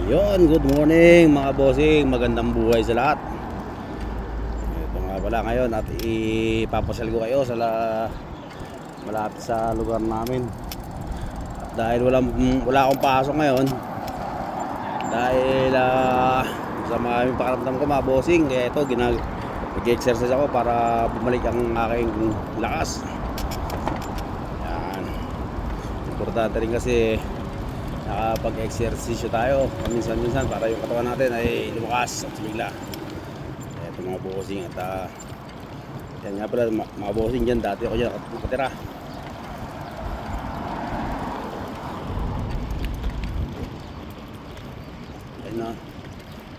Yon, good morning mga bossing, magandang buhay sa lahat. Ito nga pala ngayon at ipapasyal ko kayo sa malapit sa lugar namin. At dahil wala akong pasok ngayon, dahil sa mga pakaramdam ko mga bossing, kaya ito nag-exercise ako para bumalik ang aking lakas. Yan. Importante rin kasi nakapag-exercise tayo minsan-minsan para yung katawan natin ay lumakas at sumigla. Ito mga bossing at yan nga pala mga bossing dyan, dati ako dyan nakatira. Ayun na,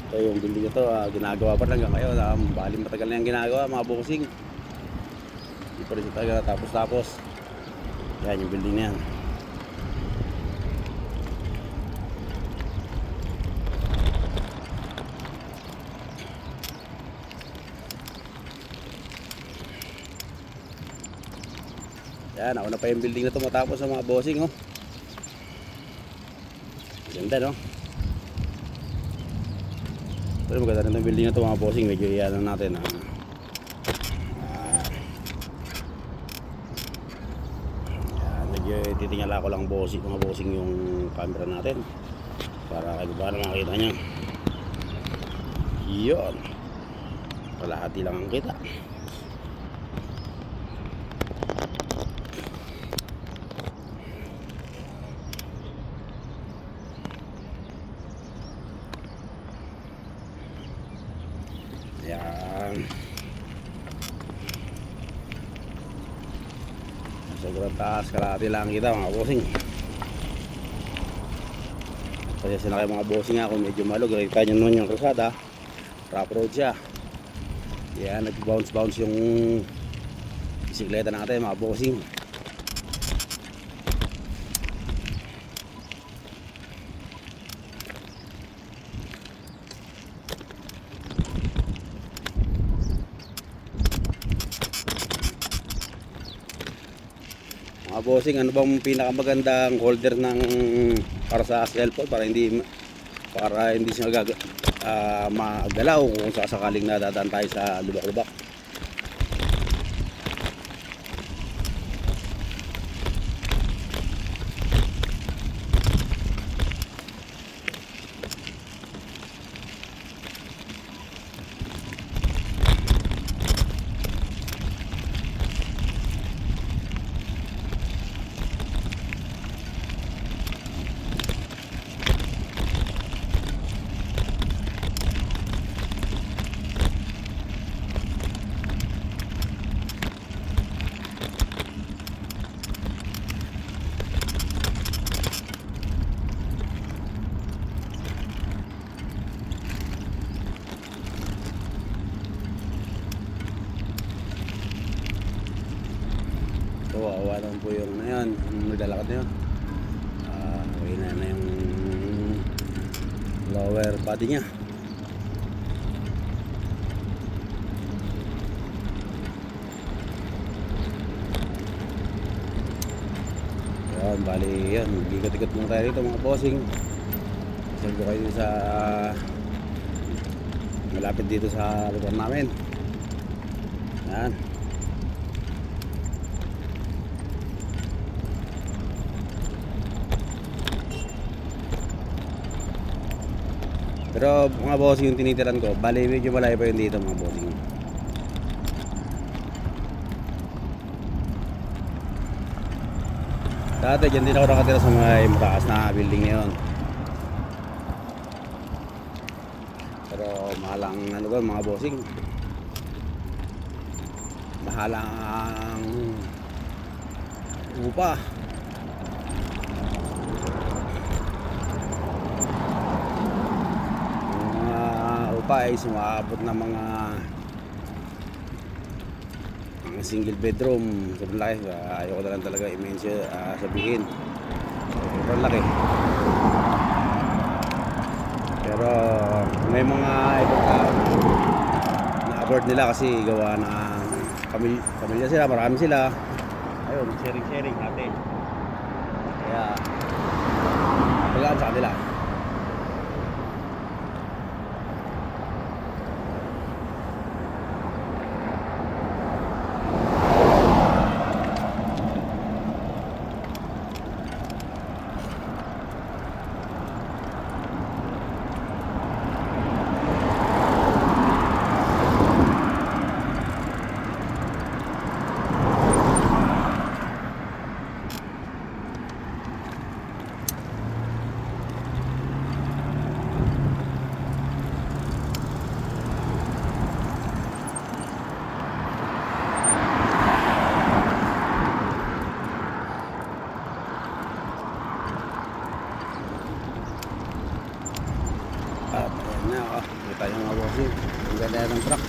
ito yung building na ito, ginagawa pa lang hanggang ngayon. Bali matagal na yung ginagawa mga bossing, hindi pa rin siya talaga tapos. Yan yung building na yan. Yan, nauna pa yung building na ito matapos sa mga bossing, oh. Ganda, no? Pero maganda rin yung building na ito mga bossing. Medyo iyan natin, yan, medyo titingala ko lang bossing, mga bossing yung camera natin para kayo ba na makita nyo. Yun, kalahati lang ang kita. Yan. Sobrang taas, kalahati lang kita mga bossing. Kasi sila kayo mga bossing ako medyo malog. Kita nyo naman yung krusada, rough road siya. Yan, nag-bounce yung bisikleta natin mga bossing. Mga bossing, ano bang pinakamagandang holder ng para sa cellphone para hindi siya magalaw kung sasakaling nadadaan tayo sa lubak-lubak? Awa naman po yung yan, yung naglalakad na yun. Okay na yung lower body nya. Yan, bali yan, mag-ikot-ikot muna tayo dito mga bossing. Salgo kayo sa malapit dito sa lugar namin. Yan. Pero mga bossing yung tinitiran ko, bali medyo malayo pa yun dito mga bossing. Dati dyan din ako nakatira sa may mataas na building na yun. Pero mahalang ano ba mga bossing, mahalang upa. Ay sumaabot na mga single bedroom. Sobrang laki, ayoko na lang talaga sabihin, sobrang laki. Pero may mga na-afford nila kasi gawa na pamilya sila, marami sila. Ayun, sharing natin. Kaya pagaan sa kanila. kita nyo mga bossing. Ang ganda ng truck.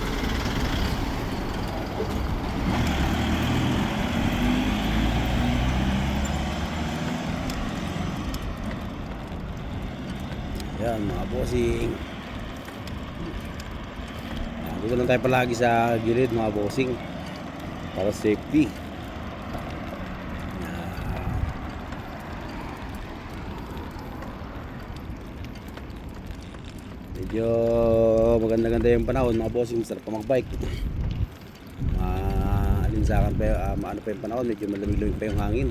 Yan mga bossing. Dito lang tayo palagi sa gilid mga bossing para safety. Medyo maganda-ganda yung panahon mga bossing, sarap pa magbike. Maalinsakan pa, ano pa yung panahon, medyo malamig-lamig pa yung hangin.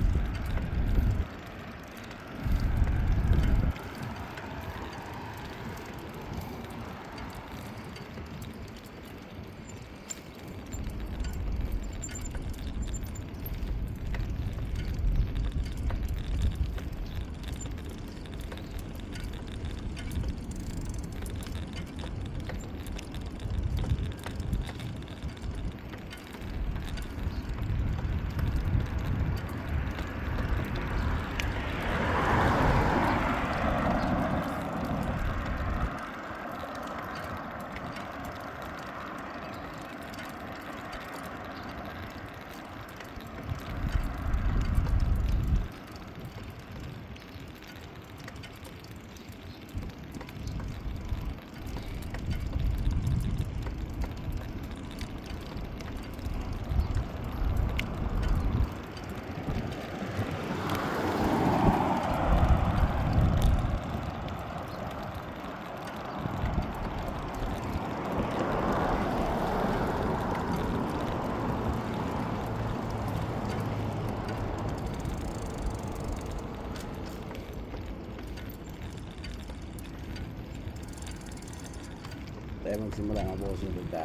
Tayo magsimula mga bossing dito.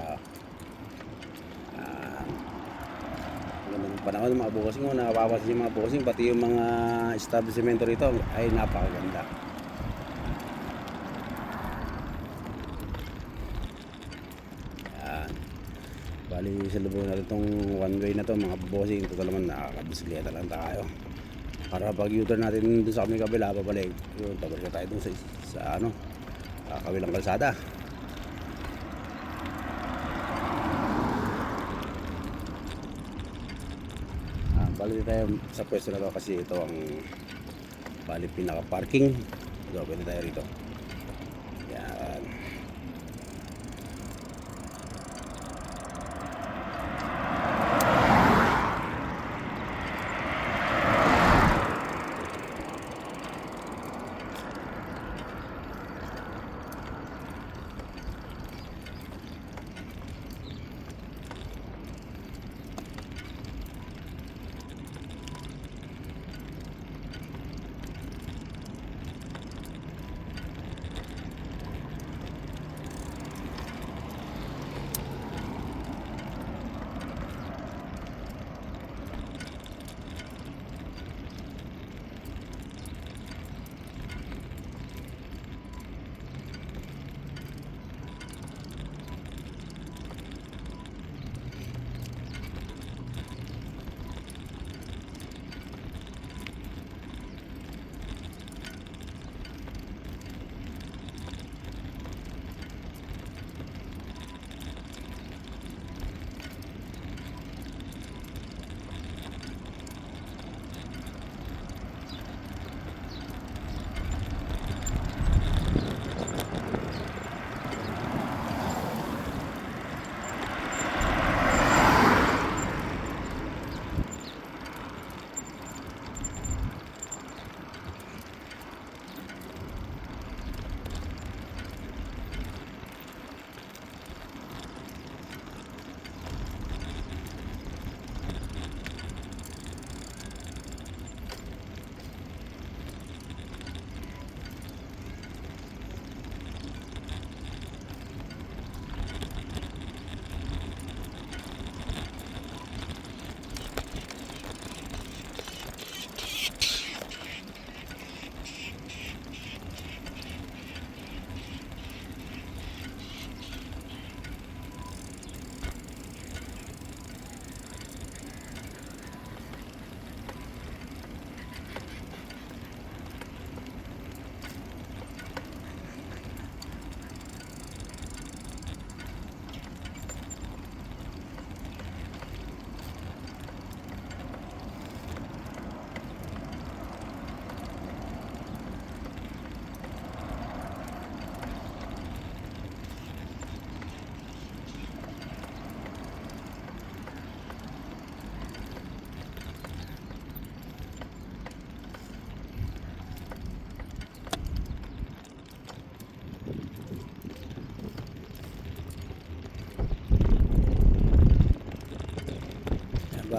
Ganda ng panahon mga bossing, nakapapansin yung mga bossing, pati yung mga establishmento rito ay napakaganda. Yan. Bali sa lubong natin itong one way na to mga bossing. Total naman nakakabisikleta lang tayo. Para pag U-turn natin dun sa kami kabila, babalik yun, tabalik tayo dun sa ano, kabilang kalsada. Bali tayo sa pwesto na to kasi ito ang bali pinaka parking. So pwede tayo rito. Yan.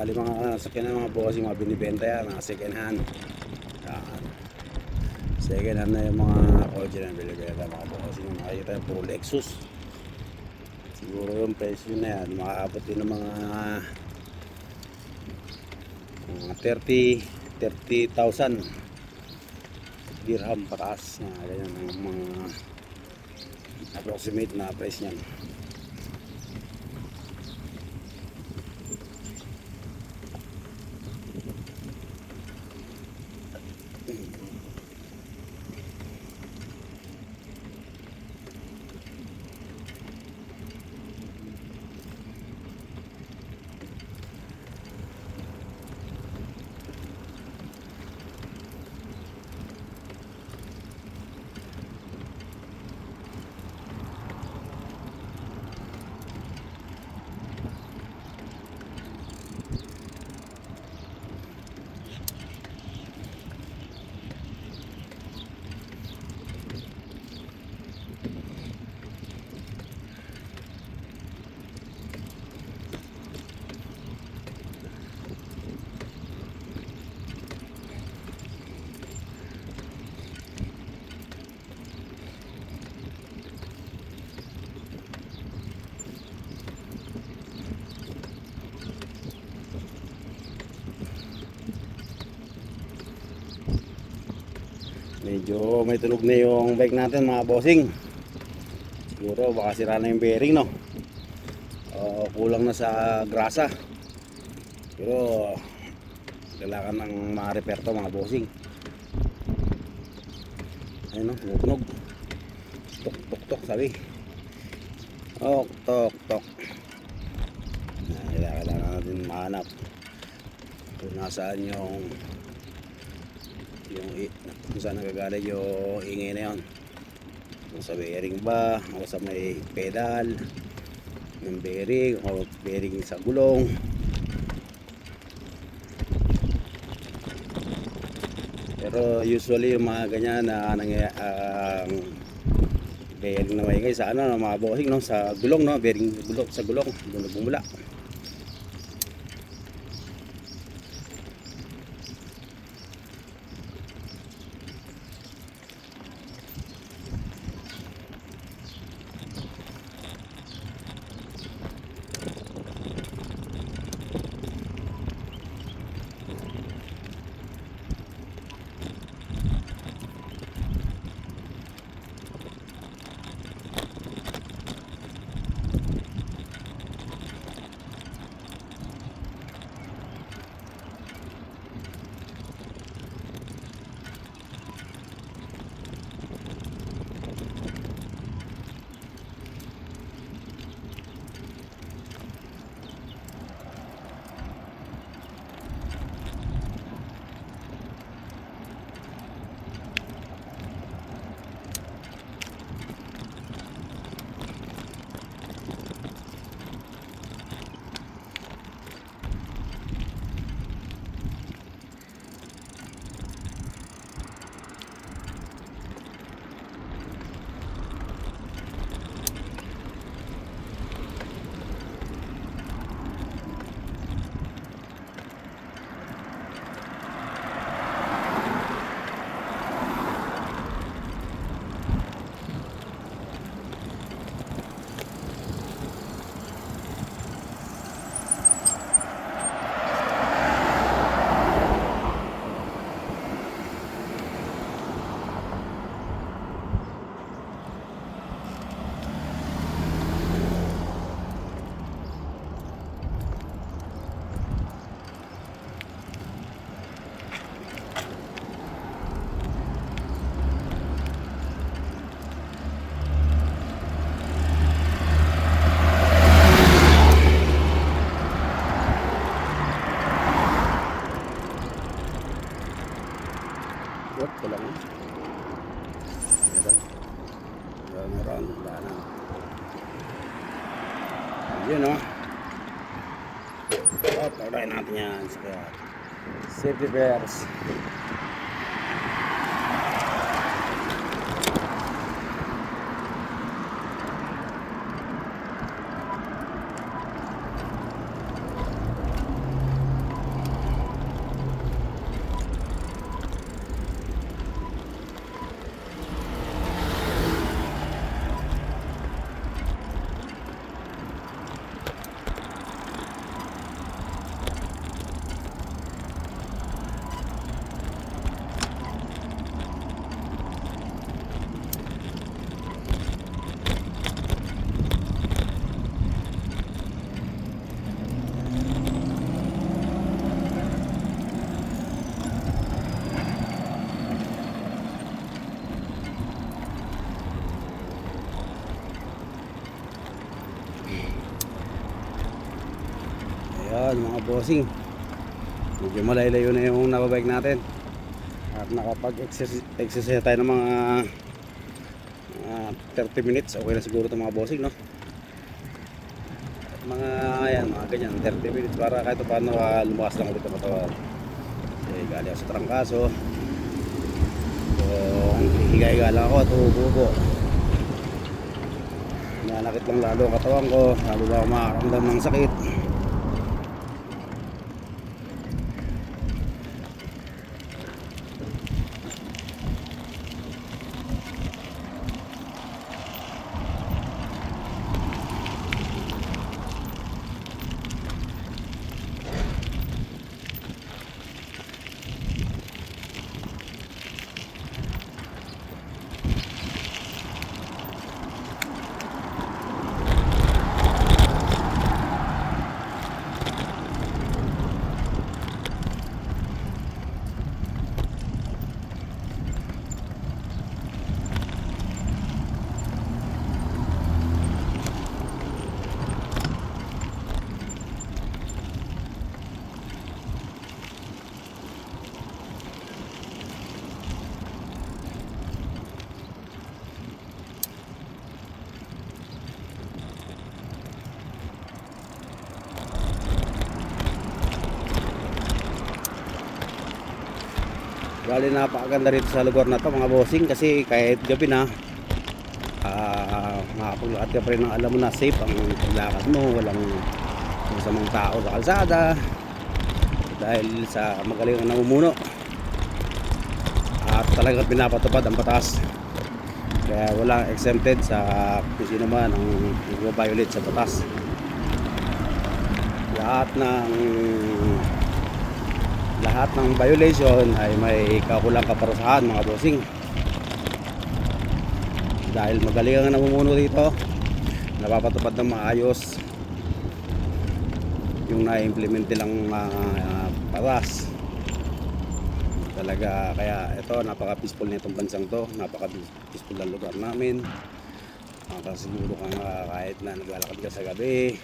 Bali mga sakyan ng mga bossing, mga binibenta yan, mga second hand. Yan. Second hand na yung mga kotse na binibenta mga bossing. Makikita yung puro Lexus. Siguro yung presyo na yan, makaabot din ng mga 30,000 dirham pataas na ganyan ang mga approximate na price niyan. Medyo may tunog na yung bike natin mga bossing. Siguro baka sira na yung bearing, no? Kulang na sa grasa. Pero kailangan ng ma-repair to mga bossing. Ayun, no? Tumutunog. Tok tok tok sabi. Tok tok tok. Kailangan natin mahanap kung nasaan yung kung saan nagagaling yung ingay na yun, kung sa bearing ba o sa may pedal ng bearing o bearing sa gulong. Pero usually yung mga ganyan na bearing na maingay sa ano, mga bossing, no? Sa gulong, no? Bearing gulong, sa gulong doon bumula. Ito lang. Meron. Yun, o. Tawagin natin yan. Safety bears. Yun mga bossing, medyo malayo na yung nababike natin at nakapag-exercise tayo ng mga 30 minutes. Okay na siguro ito mga bossing, no? Mga ayan, mga ganyan 30 minutes para kahit paano lumakas lang ulit ang katawan. Okay, galing ako sa trangkaso, so higa-higa lang ako at ubo-ubo. Nanakit lang lalo ang katawan ko, lalo ba ako makakaramdam ng sakit. Bali napakaganda rito sa lugar na to mga bossing, kasi kahit gabi na makapaglakad ka pa rin ng alam mo na safe ang paglakad mo, walang masamang tao sa kalsada dahil sa magaling ang namumuno at talagang pinapatupad ang batas, kaya walang exempted sa kung sino man ang nag-violate sa batas. Lahat ng violation ay may kakulang kaparusahan mga bossing, dahil magaling ang namumuno dito, napapatupad ng maayos yung na-implement nilang batas talaga. Kaya ito, napaka-peaceful nitong bansang to, napaka-peaceful ng lugar namin. Siguro ka nga kahit na naglalakad ka sa gabi,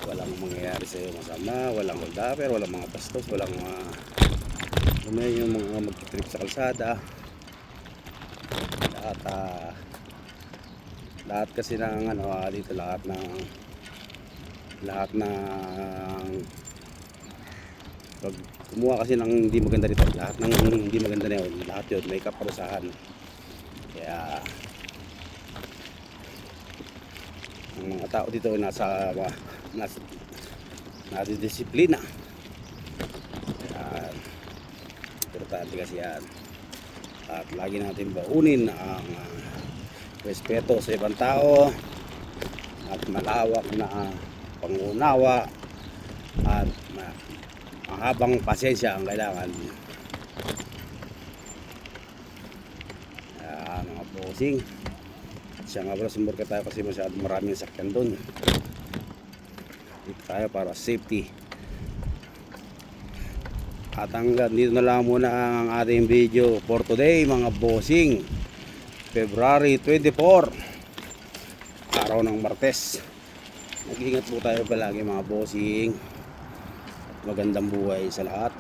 walang mangyayari sa iyo masama, walang holdapper, walang mga bastos, walang yung mga magtitrip sa kalsada. Lahat kasi ng dito, lahat ng pag kumuha kasi ng hindi maganda dito, lahat ng hindi maganda na yun, lahat yun may kaparusahan. Kaya ang mga tao dito nasa disiplina. Importante kasi yan, at lagi natin baunin ang respeto sa ibang tao at malawak na pangunawa at mahabang pasensya ang kailangan. Mga bossing, siya nga pala sumurka tayo kasi masyadong maraming sakyan doon. Dito tayo para safety. At hanggang dito na lang muna ang ating video for today mga bossing. February 24, araw ng Martes. Mag-iingat po tayo palagi mga bossing. Magandang buhay sa lahat.